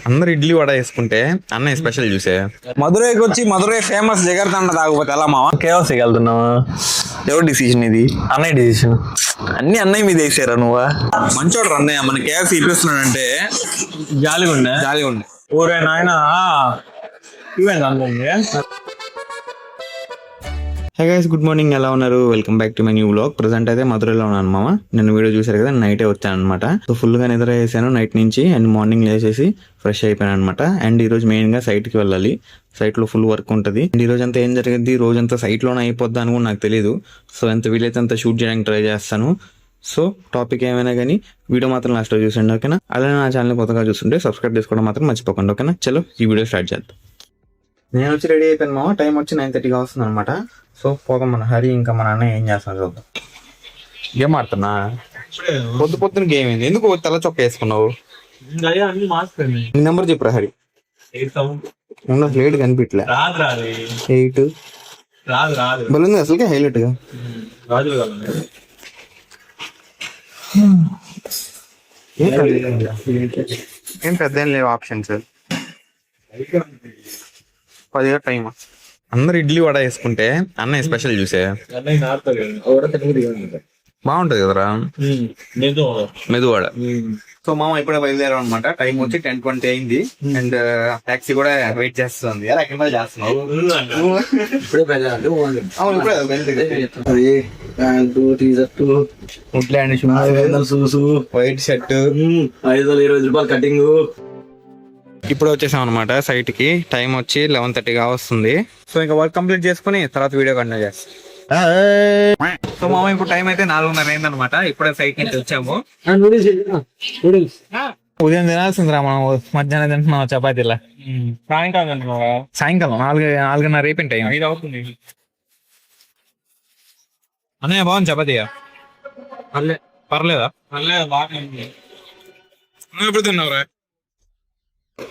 అందరు ఇడ్లీ వడ వేసుకుంటే అన్నయ్య స్పెషల్ చూసే మధురైకి వచ్చి మధురై ఫేమస్ జిగర్తండ తాగకపోతే ఎలా మావా? కేవసి వెళ్తున్నావా? ఎవరి డిసిషన్ ఇది? అన్నయ్య డిసిషన్. అన్ని అన్నయ్య మీద వేసారా నువ్వా? మంచోడు అన్నయ్య, మన కేఎఫ్సి ఇప్పిస్తున్నాడంటే జాలిగా ఉండే. ఊరే నాయన ఈవెంట్ అనుకోండి. Hey guys, good morning. ఎలా ఉన్నారు? Welcome back to my new vlog. Present అయితే మధురైలో ఉన్నాను మామ. నేను వీడియో చూసారు కదా, నైటే వచ్చాను అనమాట. సో ఫుల్ గా నిద్ర చేశాను నైట్ నుంచి. అండ్ మార్నింగ్ లేచేసి ఫ్రెష్ అయిపోయాను అనమాట. అండ్ ఈ రోజు మెయిన్ గా సైట్ కి వెళ్ళాలి. సైట్ లో ఫుల్ వర్క్ ఉంటుంది. అండ్ ఈ రోజు అంతా ఏం జరిగింది, రోజంతా సైట్ లోనే అయిపోద్ది అని కూడా నాకు తెలియదు. సో ఎంత వీలైతే అంత షూట్ చేయడానికి ట్రై చేస్తాను. సో టాపిక్ ఏమైనా కానీ వీడియో మాత్రం లాస్ట్ లో చూసండి, ఓకేనా? అలానే నా ఛానల్ కొత్తగా చూస్తుంటే సబ్స్క్రైబ్ చేసుకోవడం మాత్రం మర్చిపోకండి, ఓకేనా? చలో ఈ వీడియో స్టార్ట్ చేద్దాం. నేను వచ్చి రెడీ అయిపోయాను మామ. టైం వచ్చి 9:30 వస్తుంది అనమాట. సో పోదాం మన హరి, ఇంకా మన అన్నయ్య ఏం చేస్తున్నా చూద్దాం. గేమ్ ఆడుతున్నా? పొద్దున గేమ్ ఏంది? ఎందుకు తెల్ల చొక్క వేసుకున్నావు? నెంబర్ చెప్పురా హరి. ఉండదు, లేట్ కనిపించలే. 8 బలుంది అసలుకే హైలైట్ గా. ఏం పెద్ద ఏం లేవు ఆప్షన్స్. 10 టైం. అందరు ఇడ్లీ వడ వేసుకుంటే అన్నయ్య స్పెషల్ చూసే బాగుంటది కదరా, మెదువడ. సో మామ ఇప్పుడే బయలుదేరాం అనమాట. టైం వచ్చి 10:20 అయింది. అండ్ టాక్సీ కూడా వెయిట్ చేస్తుంది. చేస్తున్నావు వైట్ షర్ట్, 520 కటింగ్. ఇప్పుడు వచ్చేసాం అనమాట సైట్ కి. టైం వచ్చి 11:30 వస్తుంది. సో ఇంకా వర్క్ కంప్లీట్ చేసుకుని తర్వాత వీడియో కంటిన్యూ చేస్తాం. సో మామ ఇప్పుడు టైం అయితే 4:30 అయింది అనమాట. ఇప్పుడే సైట్ నుంచి వచ్చాము. ఉదయం తినాల్సిందిరా మనం, మధ్యాహ్నం తింటున్నావు చపాతీలా. సాయంకాలం తింటున్నావా? సాయంకాలం 4:30 అయిపోయిన టైం. 5 అవుతుంది. అన్నయ్య బాగుంది చపాతీయా? పర్లేదా? నువ్వు ఎప్పుడు తిన్నావురా?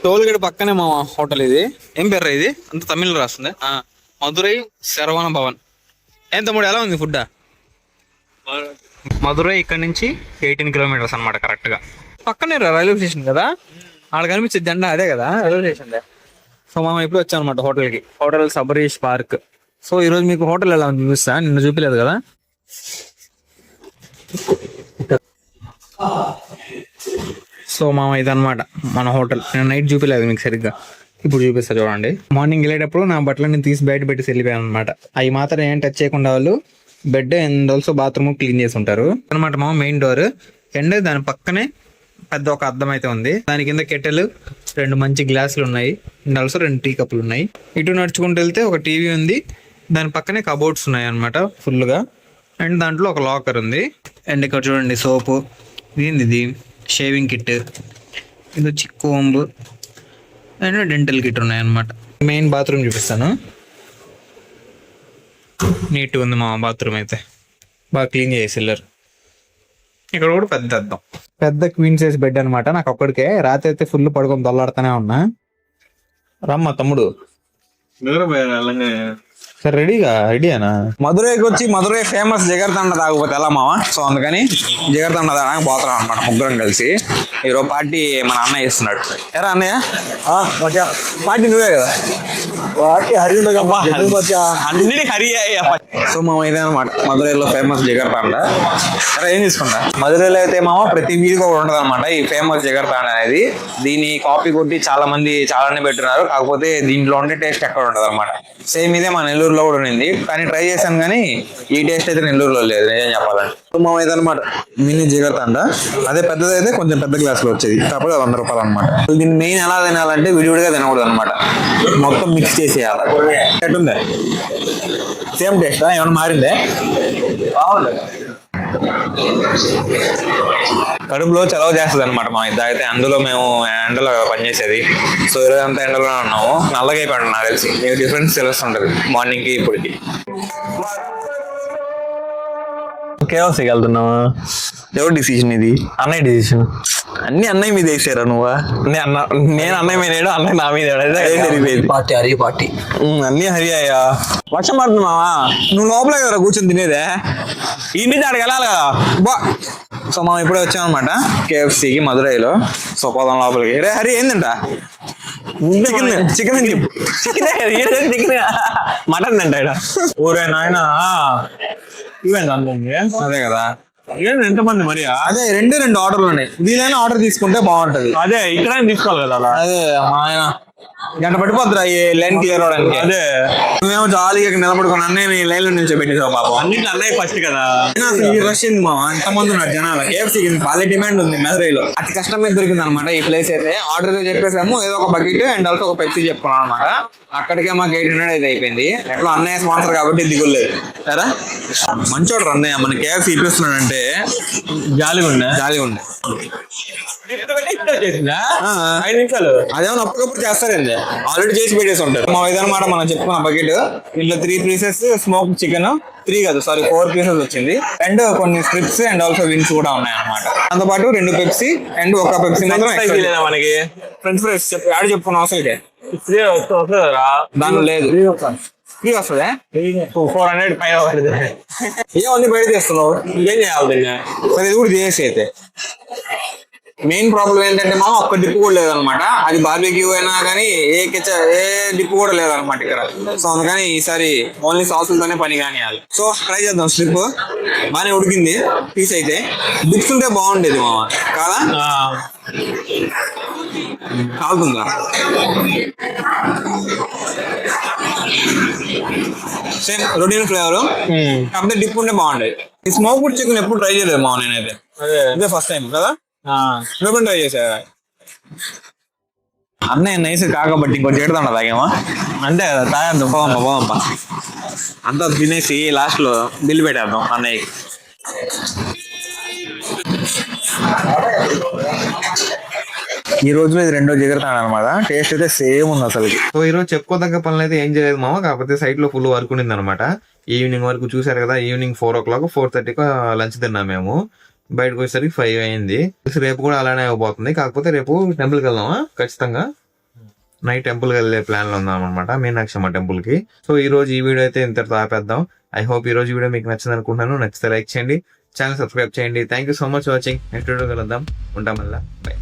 టోల్ గేట్ పక్కనే మా హోటల్ ఇది. ఏం పేరు ఇది? అంత తమిళ్ రాస్తుంది. మధురై శరవణ భవన్. ఏం తమ్ముడు, ఎలా ఉంది ఫుడ్? మధురై ఇక్కడ నుంచి 18 కిలోమీటర్స్ అనమాట కరెక్ట్ గా. పక్కనే రైల్వే స్టేషన్ కదా, ఆడ కనిపించే జెండా అదే కదా రైల్వే స్టేషన్. సో మనం ఇప్పుడు వచ్చాం అనమాట హోటల్ కి. Hotel Sabareesh park. సో ఈ రోజు మీకు హోటల్ ఎలా ఉంది చూస్తా. నిన్న చూపిలేదు కదా. సో మామ ఇదనమాట మన హోటల్. నేను నైట్ చూపిలేదు మీకు సరిగ్గా, ఇప్పుడు చూపిస్తా చూడండి. మార్నింగ్ వెళ్ళేటప్పుడు నా బట్టలు తీసి బయట పెట్టి వెళ్ళిపోయాను అనమాట. అవి మాత్రం ఏం టచ్ చేయకుండా వాళ్ళు bed and also bathroom clean చేసి ఉంటారు అనమాట. మామ మెయిన్ డోర్ అండ్ దాని పక్కనే పెద్ద ఒక అద్దం అయితే ఉంది. దాని కింద కెట్టెలు, 2 మంచి గ్లాసులు ఉన్నాయి అండ్ ఆల్సో 2 టీ కప్పులు ఉన్నాయి. ఇటు నడుచుకుంటూ వెళ్తే ఒక టీవీ ఉంది. దాని పక్కనే కబోర్డ్స్ ఉన్నాయి అనమాట ఫుల్ గా. అండ్ దాంట్లో ఒక లాకర్ ఉంది. అండ్ ఇక్కడ చూడండి సోపు, ఇది షేవింగ్ కిట్, ఇది వచ్చి కోంబ్ అండ్ డెంటల్ కిట్ ఉన్నాయన్నమాట. మెయిన్ బాత్రూమ్ చూపిస్తాను. నీట్గా ఉంది మా బాత్రూమ్ అయితే, బాగా క్లీన్ చేసి వెళ్ళారు. ఇక్కడ కూడా పెద్ద అద్దం, పెద్ద క్వీన్ సైజ్ బెడ్ అనమాట. నాకు ఒక్కడికే. రాత్రి అయితే ఫుల్ పడుకొని దొల్లాడుతూనే ఉన్నా. రమ్మ తమ్ముడు. సరే రెడీనా? మధురైకి వచ్చి మధురై ఫేమస్ జిగర్తండ తాగకపోతే ఎలా మావా? సో అందుకని జిగర్తండ తాగడానికి పోతున్నాం అనమాట ముగ్గురం కలిసి. ఈరోజు పార్టీ మన అన్నయ్య ఇస్తున్నాడు. ఎరా అన్నయ్య? పార్టీ నువ్వే కదా? అన్నిటి హరి. సో మామ ఇదే అనమాట మధురైలో ఫేమస్ జిగర్తండ. ఎరా ఏం తీసుకుంటా? మధురైలో అయితే మామ ప్రతి వీధికి ఒకటి ఉంటుంది అనమాట ఈ ఫేమస్ జిగర్తండ అనేది. దీన్ని కాపీ కొట్టి చాలా మంది చాలానే పెట్టున్నారు. కాకపోతే దీంట్లో ఉండే టేస్ట్ ఎక్కడ ఉంటుంది అనమాట. సేమ్ ఇదే మా నెల్లూరులో కూడా ఉంది, కానీ ట్రై చేశాను కానీ ఈ టేస్ట్ అయితే నెల్లూరులో లేదు నిజం చెప్పాలంటే. మామ ఇదనమాట మినీ జిగర్తండ. అదే పెద్దదైతే కొంచెం పెద్ద గ్లాసులో వచ్చేది, కాకపోతే 100 రూపాయలు అనమాట. దీన్ని మెయిన్ ఎలా తినాలంటే విడివిడిగా తినకూడదు అనమాట, మొత్తం మిక్స్ చేసేయాలి. ఎట్టుందే? సేమ్ టేస్టా? ఏమన్నా మారిందే? బాగుంది. కడుపులో చలవ చేస్తుంది అనమాట మా ఇద్దరు అయితే. అందులో మేము ఎండలో పనిచేసేది. సో ఈరోజు అంతా ఎండలోనే ఉన్నాము. నల్లగా అయిపోయింది నాకు తెలిసి. మీకు డిఫరెన్స్ తెలుస్తుంటది మార్నింగ్ కి ఇప్పటికి. కేవసి వెళ్తున్నావా? ఎవరి డిసిషన్ ఇది? అన్నయ్య డిసిషన్. అన్ని అన్నయ్య మీద వేసారా నువ్వా? నేను అన్నయ్య మీద, అన్నయ్య నా మీద. Party Hari party. అన్ని హరి అయ్యా. వర్షం పడుతున్నావా? నువ్వు లోపలే కదా కూర్చొని తినేదే. ఇంటి దాడికి వెళ్ళాలి కదా. బా సో మనం ఇప్పుడే వచ్చాం అనమాట కేఎఫ్సికి మధురైలో. సో పోదాం లోపలికి. రే హరి ఏందంట చికెన్ అని చెప్పు. చికెన్ మటన్ అంట ఇక్కడ. ఊరే నాయన ఇవేంటి అదే కదా. ఎంతమంది మరి? అదే రెండు ఆర్డర్లు ఉన్నాయి. దీనైనా ఆర్డర్ తీసుకుంటే బాగుంటది. అదే ఇక్కడ తీసుకోవాలి కదా అలా. అదే మా ఆయన గంట పడిపోద్దురా ఈ లైన్ క్లియర్ అవడానికి. అదే మేము జాలీగా నిలబడుకుని అన్నయ్య ఈ లైన్ లో నుంచి పెట్టేసాం పాపం. అన్నింటి అన్నయ్య ఫస్ట్ కదా. అసలు ఈ రష్ ఏంది మా ఎంత మంది ఉన్నారు జనాలు. కేఎఫ్సీ బాగా డిమాండ్ ఉంది మధురైలో. అతి కష్టం మీద దొరికింది అనమాట ఈ ప్లేస్ అయితే. ఆర్డర్ చెప్పేసాము ఏదో ఒక బకెట్ అండ్ ఆల్సో ఒక పెప్సీ చెప్పుకున్నాం అనమాట. అక్కడికే మాకు 800 అయితే అయిపోయింది. ఎట్లా అన్నయ్య స్పాన్సర్ కాబట్టి దిగులేదు సరే. మంచోడు అన్నయ్య మన కేఎఫ్సీ ఇప్పిస్తున్నాడంటే జాలిగా ఉంది. 5 నిమిషాలు అదేమన్నా అప్పటికప్పుడు చేస్తారండి. ఆల్రెడీ చేసి పెట్టేసి ఉంటారు. మా ఇదనమాట మనం చెప్పుకున్న బకెట్. ఇంట్లో 3 పీసెస్ స్మోక్ చికెన్, 4 పీసెస్ వచ్చింది. అండ్ కొన్ని స్ట్రిప్స్ అండ్ ఆల్సో వింగ్స్ కూడా ఉన్నాయి అనమాట. దాంతో పాటు 2 పెప్సీ అండ్ ఒక పెప్సీ లేదా మనకి ఫ్రెంచ్ ఫ్రైస్ యాడ్ చెప్పుకున్న అవసరం ఇదే. దానిలో లేదు ఫ్రీ వస్తుందా? 400 పైన పడుతుంది. ఏమన్నీ బయట చేస్తున్నావు? ఏం చేయాలి? సరే ఇది కూడా చేసి అయితే. మెయిన్ ప్రాబ్లం ఏంటంటే మనం ఒక్క డిప్ కూడా లేదనమాట. అది బార్బిక్యూ అయినా కానీ ఏ డిప్ కూడా లేదనమాట ఇక్కడ. సో అందుకని ఈసారి ఓన్లీ సాసులతోనే పని కానియాలి. సో ట్రై చేద్దాం. స్ట్రిప్ బాగానే ఉడికింది పీస్ అయితే. డిప్స్ ఉంటే బాగుండేది మామ కాదా? కాలుతుందా? సేమ్ రొటీన్ ఫ్లేవర్ కాకపోతే డిప్ ఉంటే బాగుండేది. ఈ స్మోక్ ఫుడ్ చికెన్ ఎప్పుడు ట్రై చేయలేదు మామ నేనైతే. ఇదే ఫస్ట్ టైం కదా. నువ్వు ట్రై చేసా అన్నయ్య నైస్ కాకబట్టి ఇంకొంచెం చెడుతుండ తాగేమో అంతే కదా. తాగేద్దాం పోదమ్మా అంతా తినేసి లాస్ట్ లో బిల్లు పెట్టేద్దాం అన్నయ్యకి. ఈ రోజులో ఇది 2వ జిగర్ తాడు అనమాట. టేస్ట్ అయితే సేమ్ ఉంది అసలు. సో ఈ రోజు చెప్పుకోదగ్గ పనులు అయితే ఏం చేయలేదు మామ. కాకపోతే సైట్ లో ఫుల్ వర్క్ ఉండింది అనమాట. ఈవినింగ్ వరకు చూసారు కదా. ఈవినింగ్ 4 o'clock 4:30 లంచ్ తిన్నాం మేము. బయటకు వచ్చేసరికి 5 అయింది. రేపు కూడా అలానే అయిపోతుంది. కాకపోతే రేపు టెంపుల్కి వెళ్దామా ఖచ్చితంగా. నైట్ టెంపుల్కి వెళ్ళే ప్లాన్ లో ఉందాం అనమాట, మీనాక్షమ్మ టెంపుల్ కి. సో ఈ రోజు ఈ వీడియో అయితే ఇంతటితో ఆపేద్దాం. ఐ హోప్ ఈ రోజు వీడియో మీకు నచ్చింది అనుకుంటున్నాను. నచ్చితే లైక్ చేయండి, ఛానల్ సబ్స్క్రైబ్ చేయండి. Thank you so much watching. Next video కలుద్దాం. ఉంటాం మళ్ళీ. బై.